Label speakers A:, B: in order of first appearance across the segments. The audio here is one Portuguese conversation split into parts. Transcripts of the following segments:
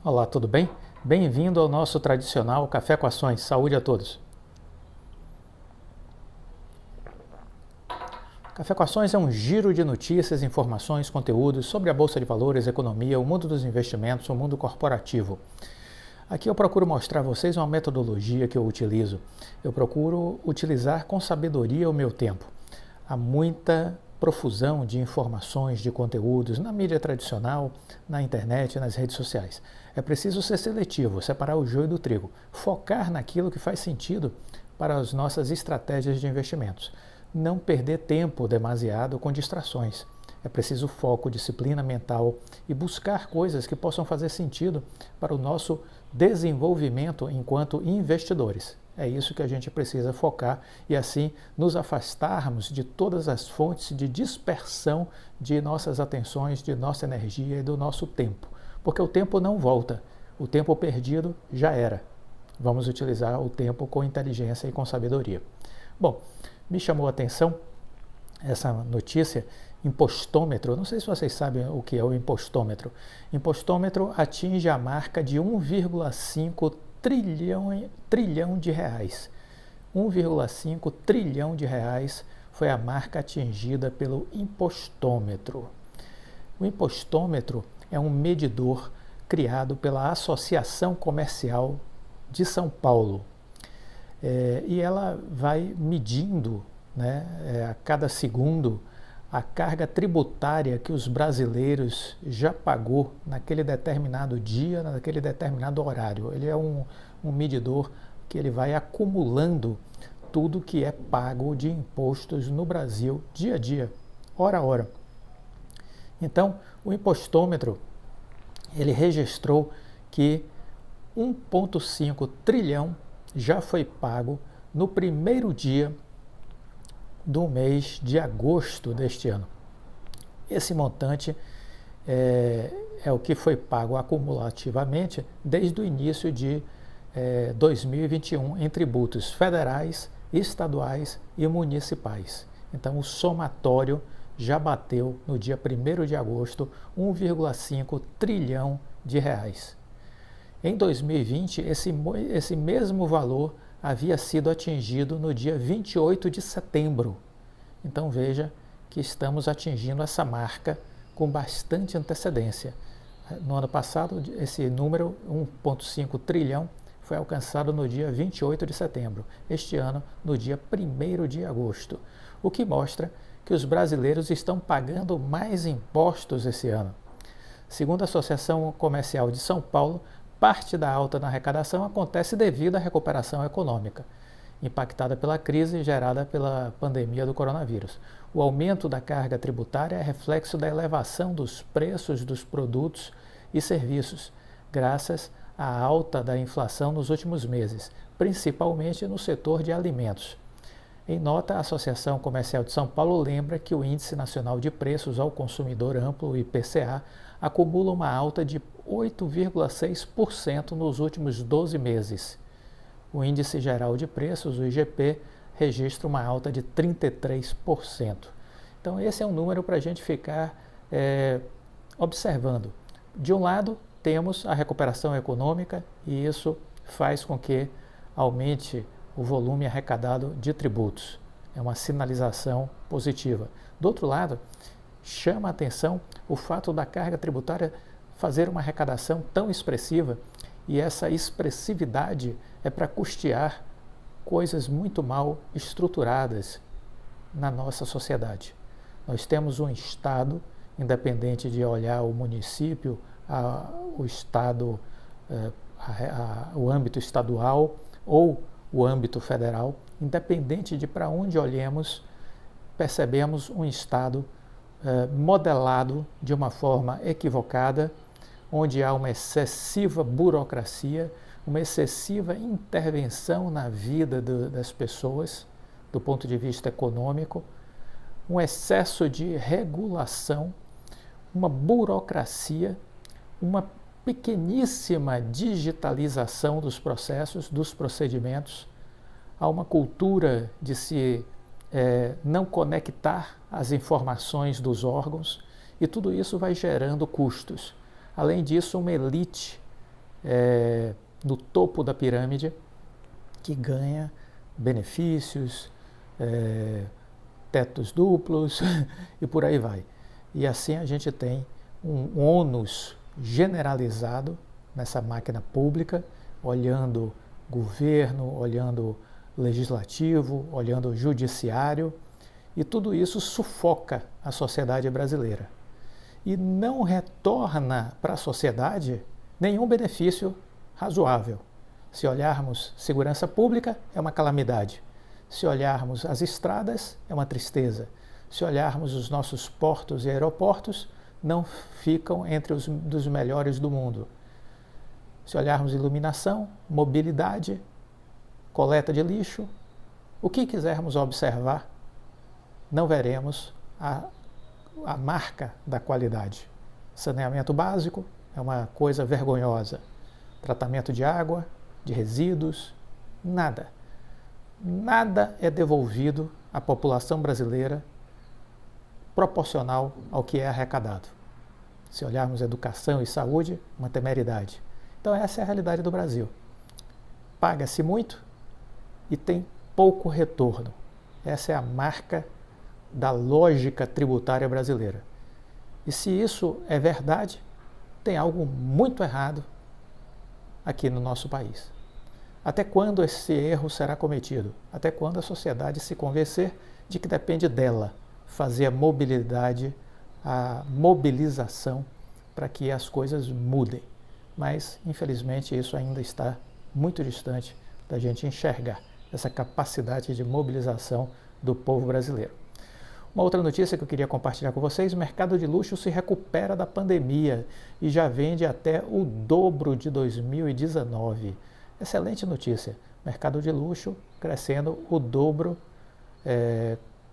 A: Olá, tudo bem? Bem-vindo ao nosso tradicional Café com Ações. Saúde a todos. Café com Ações é um giro de notícias, informações, conteúdos sobre a Bolsa de Valores, economia, o mundo dos investimentos, o mundo corporativo. Aqui eu procuro mostrar a vocês uma metodologia que eu utilizo. Eu procuro utilizar com sabedoria o meu tempo. Há muita profusão de informações, de conteúdos na mídia tradicional, na internet, nas redes sociais. É preciso ser seletivo, separar o joio do trigo, focar naquilo que faz sentido para as nossas estratégias de investimentos. Não perder tempo demasiado com distrações. É preciso foco, disciplina mental e buscar coisas que possam fazer sentido para o nosso desenvolvimento enquanto investidores. É isso que a gente precisa focar e assim nos afastarmos de todas as fontes de dispersão de nossas atenções, de nossa energia e do nosso tempo. Porque o tempo não volta. O tempo perdido já era. Vamos utilizar o tempo com inteligência e com sabedoria. Bom, me chamou a atenção essa notícia, impostômetro. Não sei se vocês sabem o que é o impostômetro. Impostômetro atinge a marca de 1,5 trilhão de reais. 1,5 trilhão de reais foi a marca atingida pelo impostômetro. O impostômetro é um medidor criado pela Associação Comercial de São Paulo. E ela vai medindo, a cada segundo, a carga tributária que os brasileiros já pagou naquele determinado dia, naquele determinado horário. Ele é um medidor que ele vai acumulando tudo que é pago de impostos no Brasil dia a dia, hora a hora. Então, o impostômetro, ele registrou que 1,5 trilhão já foi pago no primeiro dia do mês de agosto deste ano. Esse montante é o que foi pago acumulativamente desde o início de 2021 em tributos federais, estaduais e municipais. Então, o somatório já bateu no dia 1º de agosto 1,5 trilhão de reais. Em 2020, esse mesmo valor havia sido atingido no dia 28 de setembro. Então veja que estamos atingindo essa marca com bastante antecedência. No ano passado, esse número, 1,5 trilhão, foi alcançado no dia 28 de setembro. Este ano, no dia 1º de agosto. O que mostra que os brasileiros estão pagando mais impostos esse ano. Segundo a Associação Comercial de São Paulo, parte da alta na arrecadação acontece devido à recuperação econômica, impactada pela crise gerada pela pandemia do coronavírus. O aumento da carga tributária é reflexo da elevação dos preços dos produtos e serviços, graças à alta da inflação nos últimos meses, principalmente no setor de alimentos. Em nota, a Associação Comercial de São Paulo lembra que o Índice Nacional de Preços ao Consumidor Amplo, o IPCA, acumula uma alta de 8,6% nos últimos 12 meses. O Índice Geral de Preços, o IGP, registra uma alta de 33%. Então, esse é um número para a gente ficar observando. De um lado, temos a recuperação econômica e isso faz com que aumente o volume arrecadado de tributos. É uma sinalização positiva. Do outro lado, chama a atenção o fato da carga tributária fazer uma arrecadação tão expressiva e essa expressividade é para custear coisas muito mal estruturadas na nossa sociedade. Nós temos um Estado, independente de olhar o município, o Estado, o âmbito estadual ou o âmbito federal, independente de para onde olhemos, percebemos um Estado modelado de uma forma equivocada, onde há uma excessiva burocracia, uma excessiva intervenção na vida das pessoas, do ponto de vista econômico, um excesso de regulação, uma burocracia, uma pequeníssima digitalização dos processos, dos procedimentos, há uma cultura de se não conectar as informações dos órgãos e tudo isso vai gerando custos. Além disso, uma elite no topo da pirâmide, que ganha benefícios, tetos duplos e por aí vai. E assim a gente tem um ônus generalizado nessa máquina pública, olhando governo, olhando legislativo, olhando judiciário, e tudo isso sufoca a sociedade brasileira. E não retorna para a sociedade nenhum benefício razoável. Se olharmos segurança pública, é uma calamidade. Se olharmos as estradas, é uma tristeza. Se olharmos os nossos portos e aeroportos, não ficam entre os dos melhores do mundo. Se olharmos iluminação, mobilidade, coleta de lixo, o que quisermos observar, não veremos a marca da qualidade. Saneamento básico é uma coisa vergonhosa. Tratamento de água, de resíduos, nada. Nada é devolvido à população brasileira proporcional ao que é arrecadado. Se olharmos educação e saúde, uma temeridade. Então essa é a realidade do Brasil. Paga-se muito e tem pouco retorno. Essa é a marca da lógica tributária brasileira. E se isso é verdade, tem algo muito errado aqui no nosso país. Até quando esse erro será cometido? Até quando a sociedade se convencer de que depende dela fazer a mobilidade, a mobilização para que as coisas mudem. Mas, infelizmente, isso ainda está muito distante da gente enxergar essa capacidade de mobilização do povo brasileiro. Uma outra notícia que eu queria compartilhar com vocês: o mercado de luxo se recupera da pandemia e já vende até o dobro de 2019. Excelente notícia. Mercado de luxo crescendo o dobro,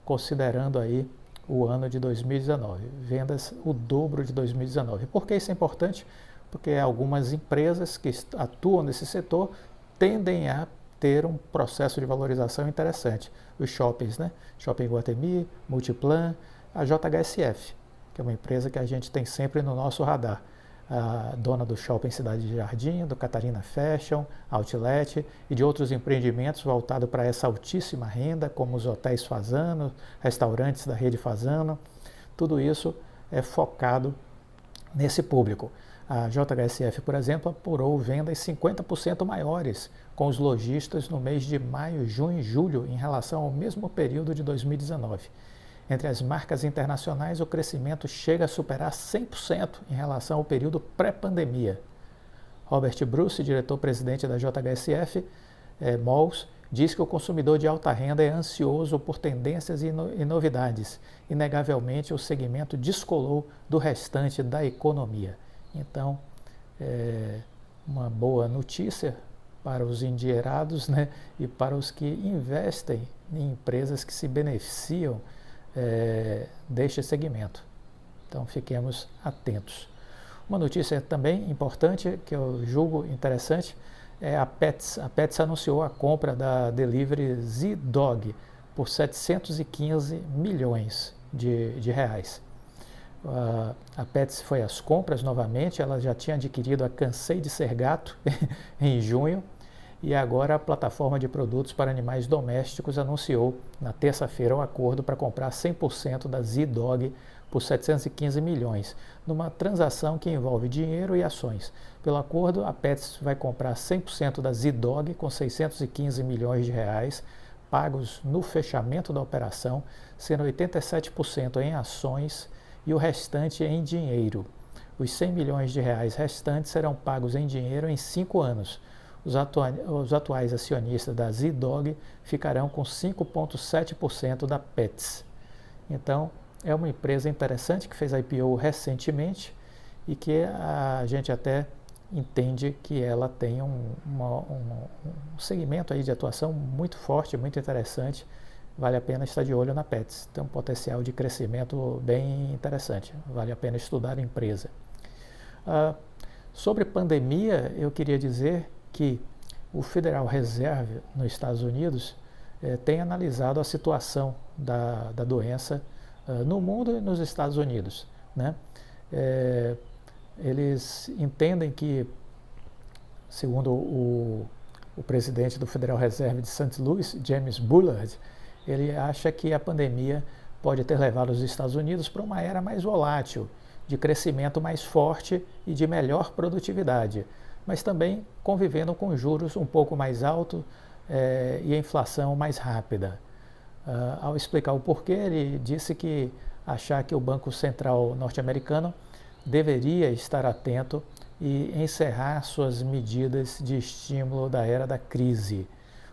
A: considerando aí o ano de 2019. Vendas o dobro de 2019. Por que isso é importante? Porque algumas empresas que atuam nesse setor tendem a ter um processo de valorização interessante. Os shoppings, né? Shopping Iguatemi, Multiplan, a JHSF, que é uma empresa que a gente tem sempre no nosso radar. A dona do Shopping Cidade de Jardim, do Catarina Fashion, Outlet e de outros empreendimentos voltados para essa altíssima renda, como os hotéis Fasano, restaurantes da rede Fasano. Tudo isso é focado nesse público. A JHSF, por exemplo, apurou vendas 50% maiores com os lojistas no mês de maio, junho e julho em relação ao mesmo período de 2019. Entre as marcas internacionais, o crescimento chega a superar 100% em relação ao período pré-pandemia. Robert Bruce, diretor-presidente da JHSF Malls, diz que o consumidor de alta renda é ansioso por tendências e novidades. Inegavelmente, o segmento descolou do restante da economia. Então, uma boa notícia para os endinheirados, né, e para os que investem em empresas que se beneficiam deste segmento. Então, fiquemos atentos. Uma notícia também importante, que eu julgo interessante, é a Pets. A Pets anunciou a compra da Delivery Z-Dog por 715 milhões de reais. A Pets foi às compras novamente, ela já tinha adquirido a Cansei de Ser Gato em junho, e agora a plataforma de produtos para animais domésticos anunciou na terça-feira um acordo para comprar 100% da Z-Dog por 715 milhões, numa transação que envolve dinheiro e ações. Pelo acordo, a Pets vai comprar 100% da Z-Dog com 615 milhões de reais, pagos no fechamento da operação, sendo 87% em ações e o restante em dinheiro. Os 100 milhões de reais restantes serão pagos em dinheiro em 5 anos. Os atuais acionistas da Z-Dog ficarão com 5,7% da Pets. Então, é uma empresa interessante que fez IPO recentemente e que a gente até entende que ela tem um segmento aí de atuação muito forte, muito interessante. Vale a pena estar de olho na Pets. Tem um potencial de crescimento bem interessante. Vale a pena estudar a empresa. Sobre pandemia, eu queria dizer que o Federal Reserve nos Estados Unidos tem analisado a situação da doença no mundo e nos Estados Unidos, né? Eles entendem que segundo o presidente do Federal Reserve de St. Louis, James Bullard, ele acha que a pandemia pode ter levado os Estados Unidos para uma era mais volátil, de crescimento mais forte e de melhor produtividade, mas também convivendo com juros um pouco mais altos e a inflação mais rápida. Ao explicar o porquê, ele disse que achar que o Banco Central norte-americano deveria estar atento e encerrar suas medidas de estímulo da era da crise.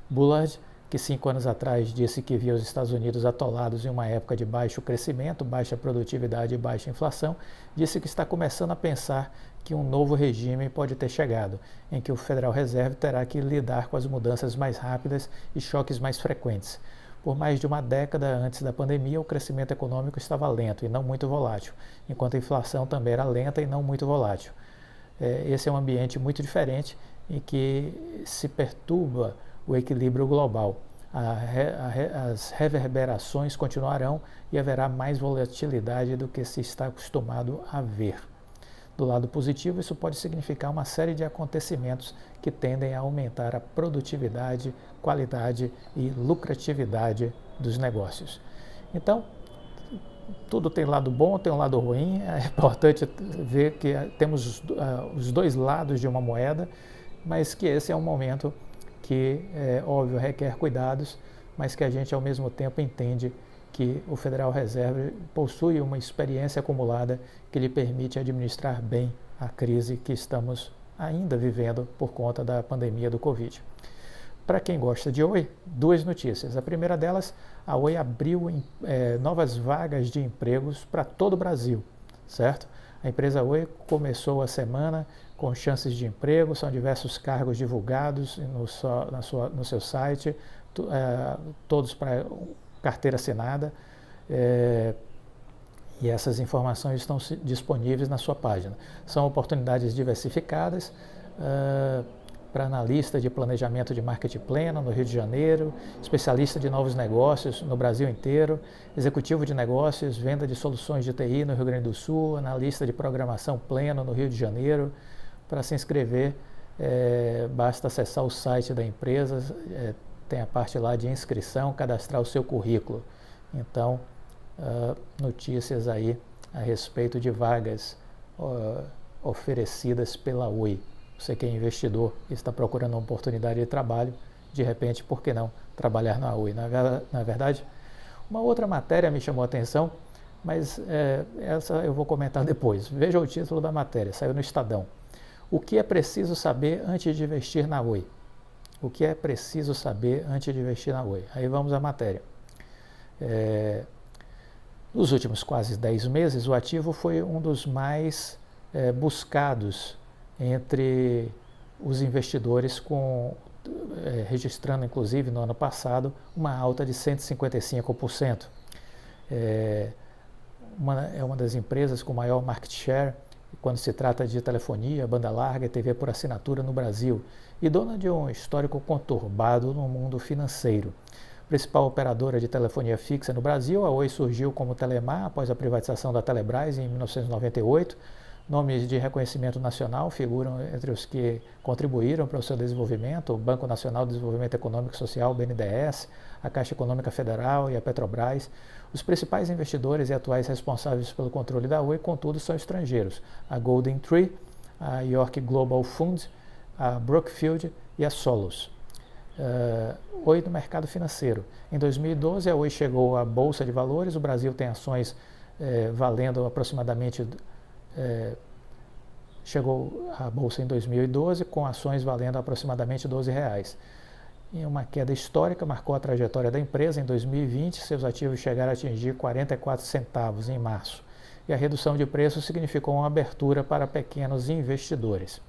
A: Bullard, que 5 anos atrás disse que via os Estados Unidos atolados em uma época de baixo crescimento, baixa produtividade e baixa inflação, disse que está começando a pensar que um novo regime pode ter chegado, em que o Federal Reserve terá que lidar com as mudanças mais rápidas e choques mais frequentes. Por mais de uma década antes da pandemia, o crescimento econômico estava lento e não muito volátil, enquanto a inflação também era lenta e não muito volátil. Esse é um ambiente muito diferente em que se perturba o equilíbrio global. As reverberações continuarão e haverá mais volatilidade do que se está acostumado a ver. Do lado positivo, isso pode significar uma série de acontecimentos que tendem a aumentar a produtividade, qualidade e lucratividade dos negócios. Então, tudo tem lado bom, tem um lado ruim. É importante ver que temos os dois lados de uma moeda, mas que esse é um momento que, óbvio, requer cuidados, mas que a gente, ao mesmo tempo, entende que o Federal Reserve possui uma experiência acumulada que lhe permite administrar bem a crise que estamos ainda vivendo por conta da pandemia do Covid. Para quem gosta de Oi, 2 notícias. A primeira delas, a Oi abriu novas vagas de empregos para todo o Brasil, certo? A empresa Oi começou a semana com chances de emprego, são diversos cargos divulgados no seu site, todos para carteira assinada, e essas informações estão disponíveis na sua página. São oportunidades diversificadas para analista de planejamento de marketing pleno no Rio de Janeiro, especialista de novos negócios no Brasil inteiro, executivo de negócios, venda de soluções de TI no Rio Grande do Sul, analista de programação pleno no Rio de Janeiro. Para se inscrever, basta acessar o site da empresa, tem a parte lá de inscrição, cadastrar o seu currículo. Então, notícias aí a respeito de vagas oferecidas pela Oi. Você que é investidor e está procurando uma oportunidade de trabalho, de repente, por que não trabalhar na Oi? Na verdade, uma outra matéria me chamou a atenção, mas essa eu vou comentar depois. Veja o título da matéria, saiu no Estadão. O que é preciso saber antes de investir na Oi? O que é preciso saber antes de investir na Oi? Aí vamos à matéria. Nos últimos quase 10 meses, o ativo foi um dos mais buscados entre os investidores, registrando inclusive no ano passado uma alta de 155%. É uma das empresas com maior market share quando se trata de telefonia, banda larga e TV por assinatura no Brasil, e dona de um histórico conturbado no mundo financeiro. Principal operadora de telefonia fixa no Brasil, a Oi surgiu como Telemar após a privatização da Telebrás em 1998. Nomes de reconhecimento nacional figuram entre os que contribuíram para o seu desenvolvimento: o Banco Nacional de Desenvolvimento Econômico e Social, BNDES, a Caixa Econômica Federal e a Petrobras. Os principais investidores e atuais responsáveis pelo controle da Oi, contudo, são estrangeiros: a Golden Tree, a York Global Fund, a Brookfield e a Solos. Oi no mercado financeiro. Em 2012, a Oi chegou à Bolsa de Valores. O Brasil tem ações valendo aproximadamente... chegou à Bolsa em 2012 com ações valendo aproximadamente R$12. Em uma queda histórica, marcou a trajetória da empresa. Em 2020, seus ativos chegaram a atingir 44 centavos em março. E a redução de preço significou uma abertura para pequenos investidores.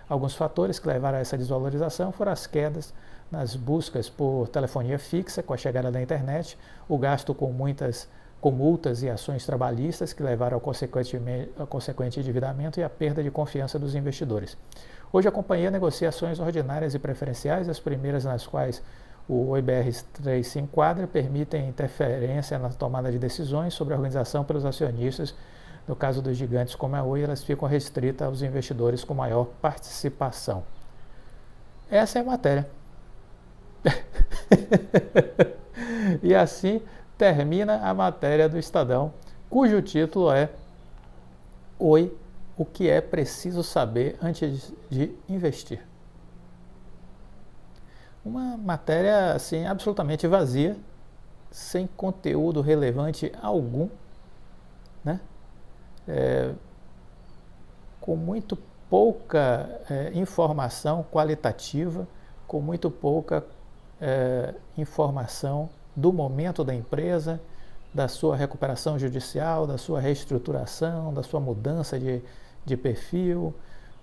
A: Alguns fatores que levaram a essa desvalorização foram as quedas nas buscas por telefonia fixa com a chegada da internet, o gasto com multas e ações trabalhistas que levaram ao consequente endividamento e a perda de confiança dos investidores. Hoje a companhia negocia ações ordinárias e preferenciais, as primeiras nas quais o OIBR3 se enquadra, permitem interferência na tomada de decisões sobre a organização pelos acionistas. No caso dos gigantes como a Oi, elas ficam restritas aos investidores com maior participação. Essa é a matéria. E assim termina a matéria do Estadão, cujo título é Oi, o que é preciso saber antes de investir? Uma matéria assim absolutamente vazia, sem conteúdo relevante algum, né? Com muito pouca informação qualitativa, com muito pouca informação do momento da empresa, da sua recuperação judicial, da sua reestruturação, da sua mudança de perfil,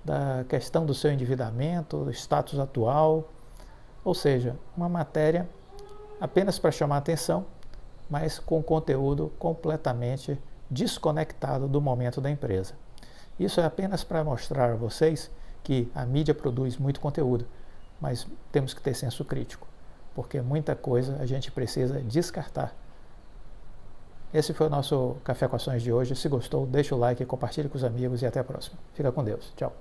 A: da questão do seu endividamento, do status atual. Ou seja, uma matéria apenas para chamar atenção, mas com conteúdo completamente desconectado do momento da empresa. Isso é apenas para mostrar a vocês que a mídia produz muito conteúdo, mas temos que ter senso crítico, porque muita coisa a gente precisa descartar. Esse foi o nosso Café com Ações de hoje. Se gostou, deixa o like, compartilhe com os amigos e até a próxima. Fica com Deus. Tchau.